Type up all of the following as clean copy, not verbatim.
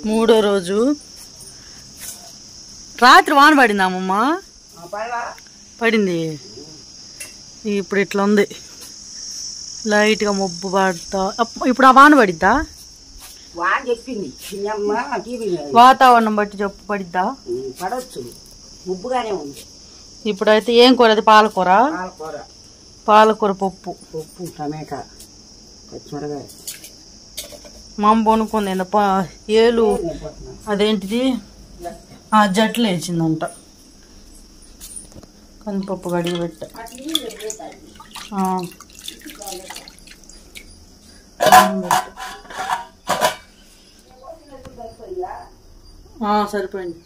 మూడో రోజు రాత్రి వాన పడింది అమ్మమ్మ. పడింది. ఇప్పుడు ఇట్లా ఉంది లైట్గా మబ్బు పడతా. ఇప్పుడు ఆ వాన పడిద్దా? వాతావరణం బట్టి చెప్పు పడిద్దా? పడవచ్చు, ముబ్బుగానే ఉంది. ఇప్పుడైతే ఏం కూర? అది పాలకూర. పాలకూర పప్పు, టమాటా, పచ్చిమిరకాయ. మా అమ్మ కొనుక్కుంది ఏలు అదేంటిది జట్లు వేసిందంట. కందిపప్పు కడిగి పెట్ట. సరిపోయింది.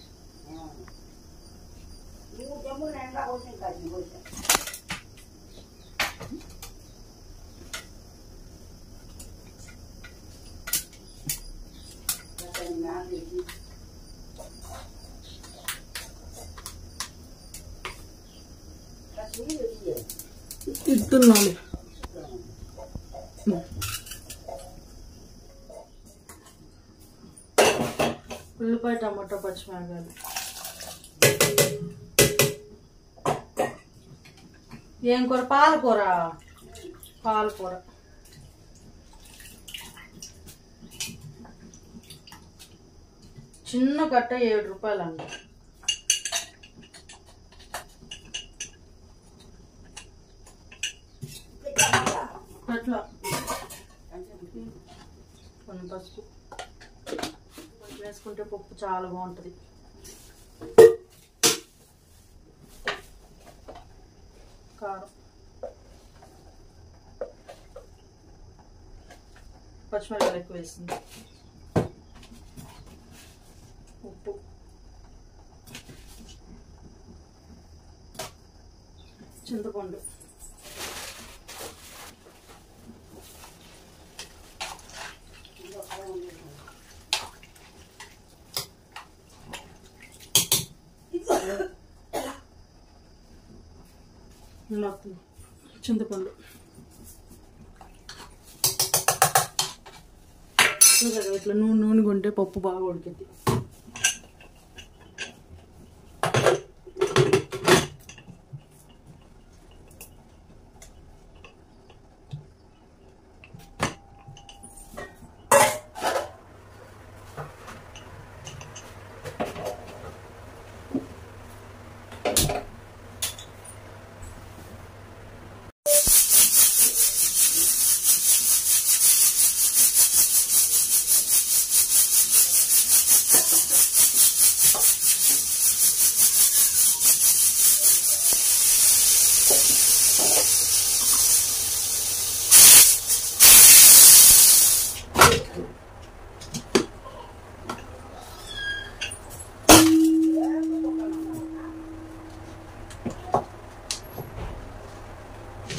ఇస్తున్నాను. ఉల్లిపాయ, టమాటా, పచ్చిమిరకాయలు. ఏం కూర? పాలకూర. పాలకూర చిన్న కట్ట 7 రూపాయలు అండి. అట్లా కొంచెం పసుపు వేసుకుంటే పప్పు చాలా బాగుంటుంది. కారం, పచ్చిమిరపకాయలు ఎక్కువ వేస్తుంది. ఉప్పు, చింతపండు, చింతపండు. ఇట్లా నూనె కొంటే పప్పు బాగా ఉడికింది.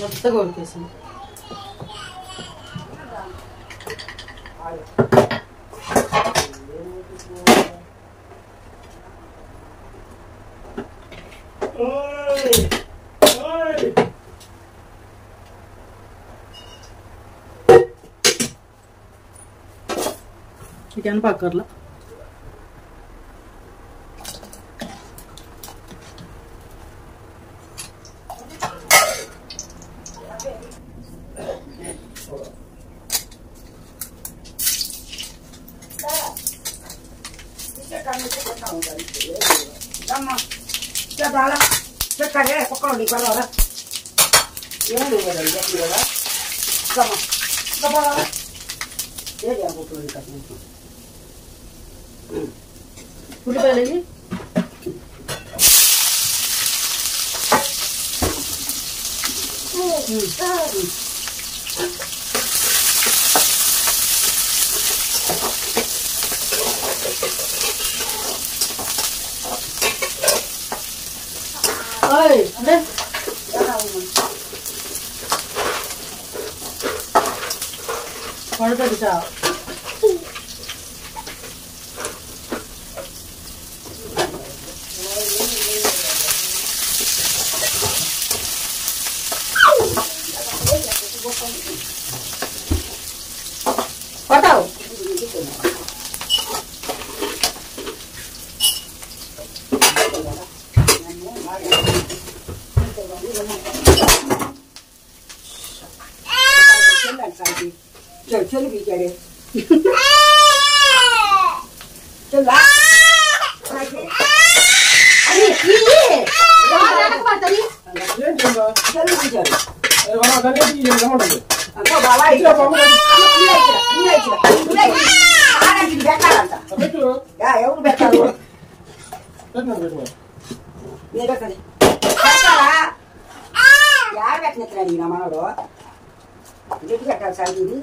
మెత్తగా ఉడికేసింది. చికెన్ పక్కర్లా ఉల్లిపాయలు అంటే పడుతుంది చా పడతావు చెల్లి పీకాడే చెల్లా చెల్లి పీకాడు పెట్టాలంట ఎవరు పెట్టారు యాడ పెట్టినట్టున్నాడు ఈ మనోడు గిట్టు పెట్టాలి సార్ ఇది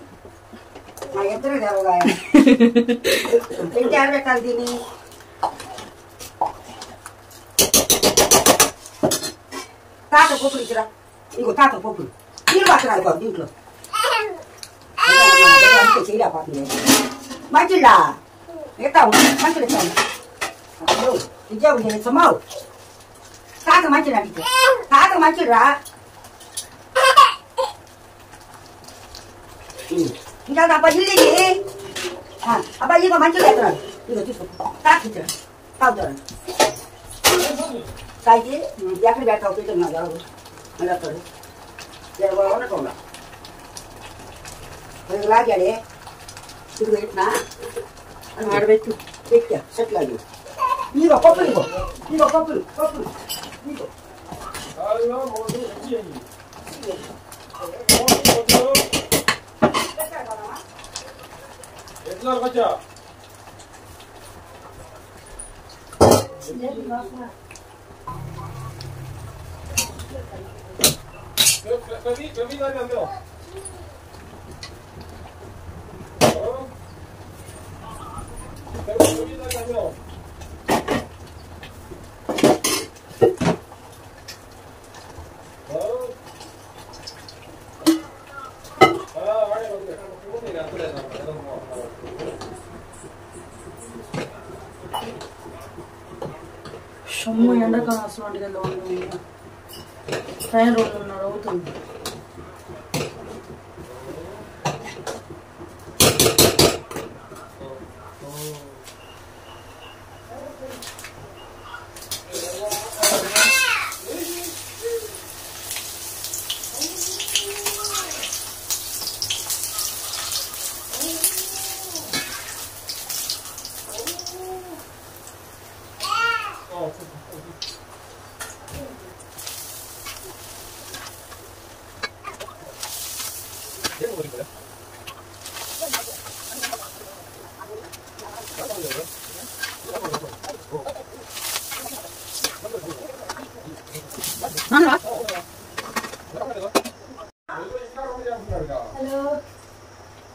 మా ఇద్దరు జరగదా పెట్టి యాడ పెట్టాలి దీన్ని తాత పప్పులు ఇచ్చిరా ఇంకో తాత పప్పులు నీళ్ళు పట్టరాదు కాదు దీంట్లో చేయలేకపోతుంది మంచిలా ఎత్తావు మంచిలు ఇస్తాను విద్యాబుద్ధి ఇస్తామావు తాత మంచిలు అడిగితే తాత మంచిరా ఇంకా అబ్బా ఇల్లు అబ్బా ఇక మంచిగా ఎత్తున్నాడు ఇక తీసుకో తాత ఇచ్చాడు తాగుతాడు తాగి ఎక్కడ పెడతావు పెట్టుకున్నాడు ఎవరు మళ్ళీ వస్తాడు ఉండకుండా లాగాడే ఇది పెట్టినా ఆడబెట్టు పెట్టా సెట్లాగి ఇగో పప్పులు ఇగో పప్పులు ఇగో సొమ్ము ఎండకాలం అసలు టైం 2:30 అవుతుంది.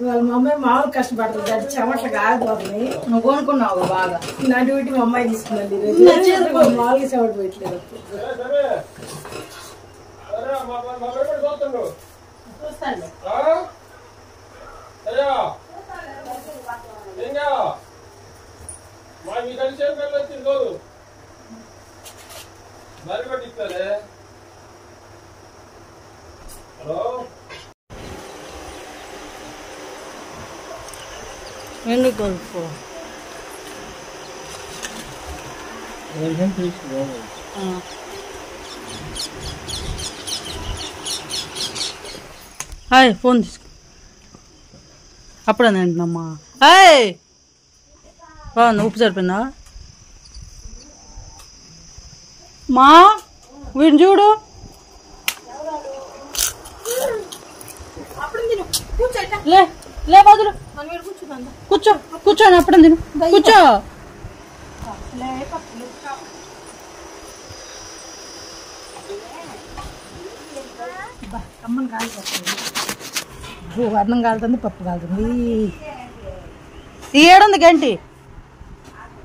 వాళ్ళ మా అమ్మాయి మామూలు కష్టపడుతుంది అది చెమట్ల కాదు అమ్మాయి నువ్వు కొనుక్కున్నావు బాగా నా డ్యూటీ మా అమ్మాయి తీసుకుందండి ఈరోజు మామూలుగా చెమట పెట్టలేదు చూస్తాను ఎందుకు కలుపు హాయ్ ఫోన్ తీసుకో అప్పుడే తింటున్నామ్మా హాయ్ బాగుంది ఉప్పు సరిపోయిందా మా వీడిని చూడు లే లే బాదులు కూర్చో కూర్చోని అప్పుడు తిను కూర్చో అమ్మని కాలుతుంది అన్నం కాలుతుంది పప్పు కాలుతుంది ఈ ఏడుంది గంటి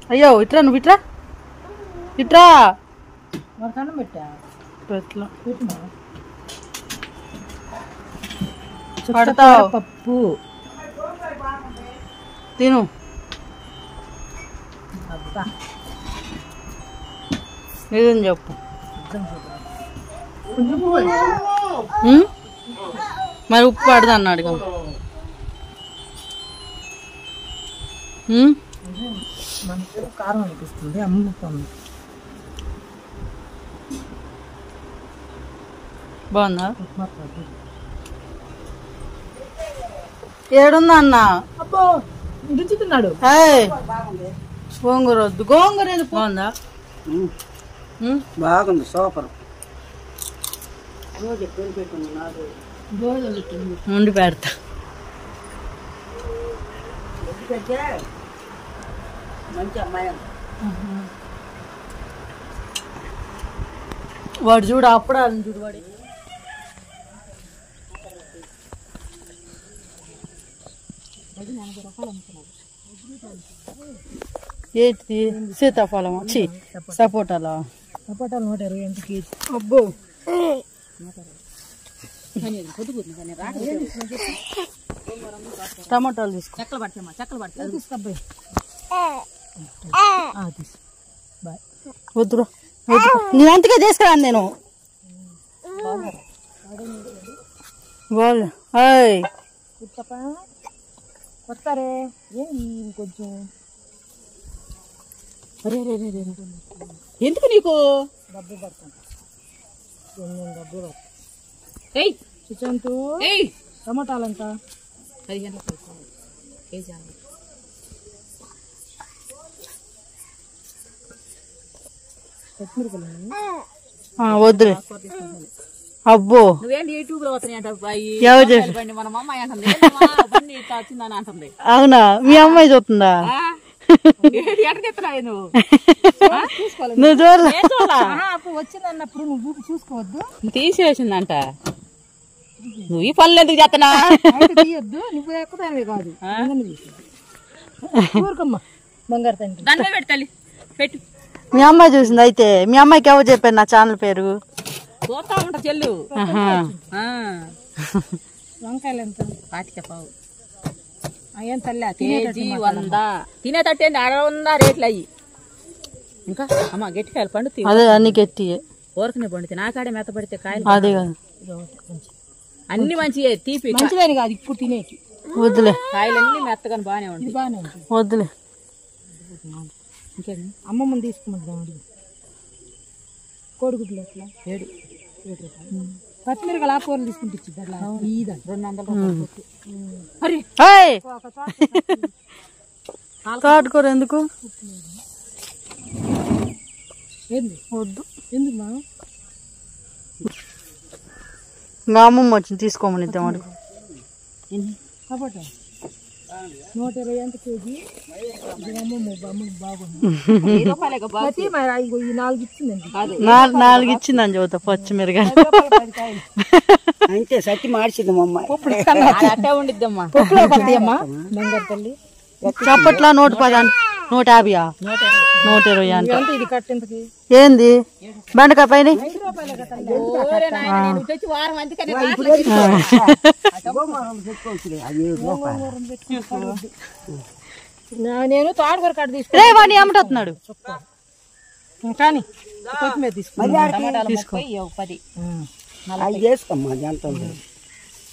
అయ్యో ఇట్రా నువ్వు ఇట్రా ఇట్రా మరి అన్నం పెట్టా ఎట్లా పెట్టినా పడతావు పప్పు తిను అబ్బా నిజం చెప్పు మరి ఉప్పు పడదా అన్నాడు మనకి కారం అనిపిస్తుంది అమ్మ బాగుందా ఏడుందా అన్న అబ్బో రుచుతున్నాడు. గోంగూర వద్దు. గోంగూర ఎందుకు బాగుందా? బాగుంది సూపర్. ఉండి పెడతా. మంచి అమ్మాయి. వాడు చూడు అప్పుడు చూడు వాడి ఏంటి సీతాఫలం వచ్చి సపోటాలా? సపోటాలు 120 కేజీ. అబ్బో టమాటాలు తీసుకో. చెక్కలు పడతాయి తీసుకొబ్బాయి. వద్దురా వద్దు. నేను అంతగా తీసుకురాను నేను. వస్తారే కొంచెం. ఎందుకు నీకు డబ్బు పడుతుంది? డబ్బు పడుతుంది. సుశాంత్ టమాటాలు ఎంత? 15 కేజీ. వద్దులే. అబ్బో నువ్వేంటి యూట్యూబ్ లో వస్తున్నాయంట? అవునా? మీ అమ్మాయి చూస్తుందా? నువ్వు చూడలే? వచ్చిందన్నప్పుడు నువ్వు చూసుకోవద్దు. తీసేసిందంట. నువ్వు ఈ పనులు ఎందుకు చేస్తున్నా? తీయొద్దు. నువ్వు ఎక్కుదానివే కాదు. ఊరుకమ్మా బంగారు తండ్రి. దండ పెట్టాలి పెట్టు. మీ అమ్మాయి చూసింది అయితే? మీ అమ్మాయికి ఎవరు చెప్పారు నా ఛానల్ పేరు? చూస్తా ఉంటా చెల్లు. వంకాయలు ఎంత? 25 పావు. అయ్యేం తల్లి కేజీ 100. తినేటట్టు 100 రేట్లు అయ్యి. ఇంకా అమ్మ గట్టికాయలు పండు. అదే అన్ని గట్టి ఊరకనే పండుతాయి. నా కాడే మెత్త పడితే కాయలు. అదే కాదు అన్ని మంచిగా తీపి. మంచిదని కాదు ఇప్పుడు తినేకి. వద్దులే. కాయలన్నీ మెత్తగాని బాగానే ఉంటాయి. బాగానే ఉంటుంది. వద్దులే. అమ్మమ్మని తీసుకుమంటాం. కోడిగుడ్లు ఎట్లా? 7 రూపాయలు. పచ్చిమిరకాయలు ఆకుకూరలు తీసుకుంటే ఇచ్చింది. అట్లా 200 తోటకూర ఎందుకు? ఏంది వద్దు. ఎందుకు మా ఇంకా అమ్మమ్మ వచ్చింది తీసుకోమని ఇద్దాం అడుగు. సపోటా 120 ఎంత కేజీ? బాగుంది. 4 ఇచ్చిందండి. 4 ఇచ్చిందని చెబుతా. పచ్చిమిరకాయ అంతే సత్తి మార్చింది మా అమ్మాయి. అట్టే ఉండిద్దమ్మా. పడతాయమ్మా బంగారు తల్లి. చప్పట్లా 110 150 120 అంట. ఇది కట్టెంతకి? ఏంది బెండకాయ పైన? నేను తోటకూర కట్ట తీసుకుని వాడిని అమ్మటవుతున్నాడు. కానీ కొత్తిమీర తీసుకుని 10. చేసుకోమ్మా. ఎంత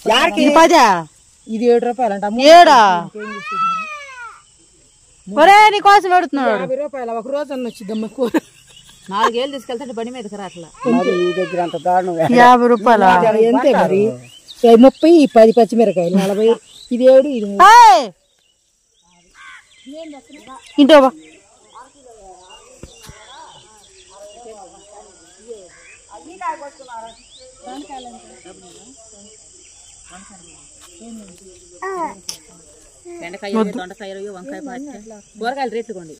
10? ఇది 7 రూపాయలు అంట. 7? ఒరే నీ కోసం పెడుతున్నాడు. 50 రూపాయలు. ఒక రోజు అన్న వచ్చిద్దమ్మ కూర. 4 ఏళ్ళు తీసుకెళ్తే బండి మీదకి రాట్లా. నీ దగ్గర అంత దారుణం. 50 రూపాయలు ఎంతే మరి? 30, 10 పచ్చిమిరకాయలు 40. ఇది 7 ఇది ఇంటో బెండకాయ 20, దొండకాయ 20, వంకాయ 10. కూరగాయలు రేట్లు కొండి.